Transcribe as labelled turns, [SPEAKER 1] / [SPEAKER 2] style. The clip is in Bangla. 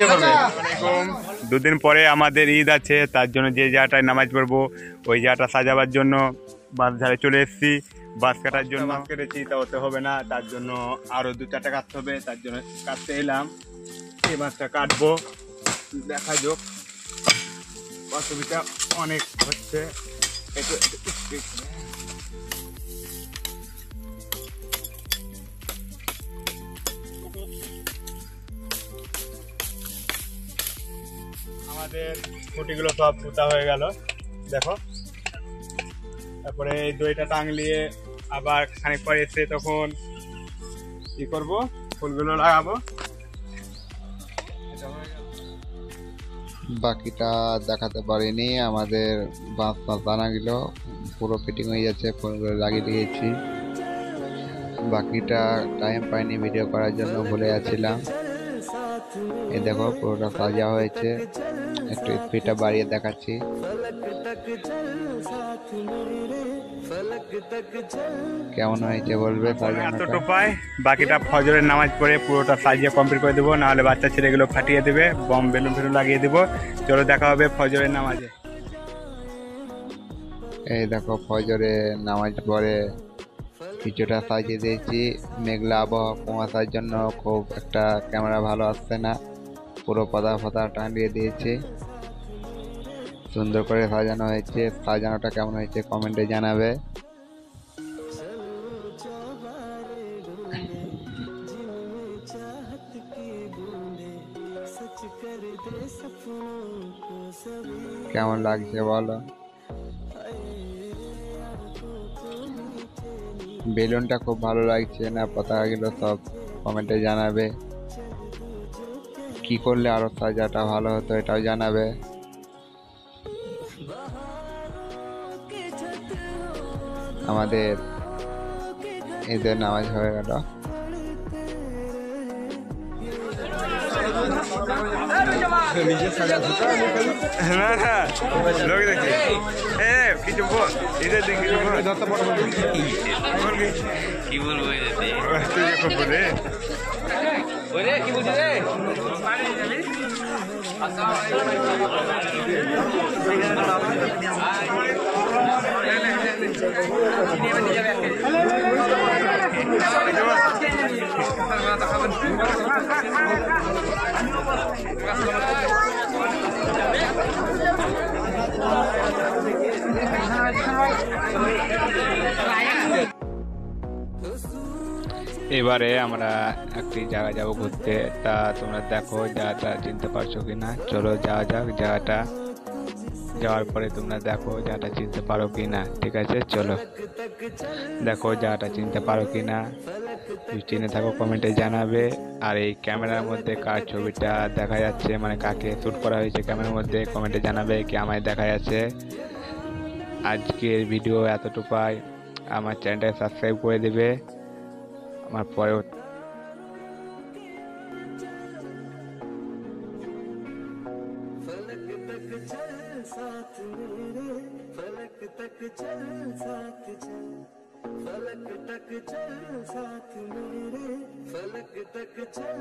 [SPEAKER 1] আসসালামাইকুম। দুদিন পরে আমাদের ঈদ আছে, তার জন্য যে জায়গাটায় নামাজ পড়বো ওই জায়গাটা সাজাবার জন্য বাঁশ ধারে চলে এসেছি। বাঁশ কাটার জন্য বাঁশ কেটেছি, তা হতে হবে না, তার জন্য আরো 2-4টা কাটতে হবে, তার জন্য কাটতে এলাম। এই বাঁশটা কাটবো, দেখা যাক। অসুবিধা অনেক হচ্ছে। আমাদের খুঁটিগুলো সব পুঁতা হয়ে গেল, দেখো। তারপরে এই দইটা টাঙলিয়ে আবার খানিক পরে এসে তখন কি করবো, ফুলগুলো লাগাবো।
[SPEAKER 2] বাকিটা দেখাতে পারিনি, আমাদের বাঁশ বানা গেল, পুরো ফিটিং হয়ে যাচ্ছে, ফুলগুলো লাগিয়ে দিয়েছি। বাকিটা টাইম পাইনি ভিডিও করার জন্য, ভুলে যাচ্ছিলাম। এই দেখো পুরোটা সাজা হয়েছে, একটু স্পিডটা বাড়িয়ে দেখাচ্ছি। কেমন হয়েছে বলবে সাজানোটা।
[SPEAKER 1] বাকিটা ফজরের নামাজ পড়ে পুরোটা সাজিয়ে কমপ্লিট করে দেবো, নাহলে বাচ্চা ছেলেগুলো ফাটিয়ে দেবে, বম বেলুন ফেলুন লাগিয়ে দেবো। চলো দেখা হবে ফজরের নামাজে।
[SPEAKER 2] এই দেখো ফজরে নামাজ পড়ে কিছুটা সাজিয়ে দিয়েছি। মেঘলা আবহাওয়া, কুয়াশার জন্য খুব একটা ক্যামেরা ভালো আসছে না, পুরো পাতা টাঙিয়ে দিয়েছি। সুন্দর করে সাজানো হয়েছে। সাজানোটা কেমন হয়েছে কমেন্টে জানাবে। কেমন লাগছে বলো। বেলুনটা খুব ভালো লাগছে না পতাকাগুলো, সব কমেন্টে জানাবে। কি করলে আরো সাজাটা ভালো হতো এটাও জানাবে। আমাদের ঈদের নামাজ হয়ে গেল।
[SPEAKER 1] কিছু বল, ঈদের দিন কিছু বল। কি বলবো কি বলছি রে। এবারে আমরা একটি জায়গা যাব ঘুরতে, তা তোমরা দেখো জায়গাটা চিনতে পারছো কিনা। চলো যাওয়া যাক জায়গাটা, যাওয়ার পরে তোমরা দেখো জায়গাটা চিনতে পারো কিনা। ঠিক আছে চলো দেখো জায়গাটা চিনতে পারো কিনা, চিনে থাকো কমেন্টে জানাবে। আর এই ক্যামেরার মধ্যে কার ছবিটা দেখা যাচ্ছে, মানে কাকে শ্যুট করা হয়েছে ক্যামেরার মধ্যে, কমেন্টে জানাবে কি আমায় দেখা যাচ্ছে। আজকের ভিডিও এতটুকুই। আমার চ্যানেলটা সাবস্ক্রাইব করে দেবে। আমার পরেও फलक तक चल साथ मेरे, फलक तक चल।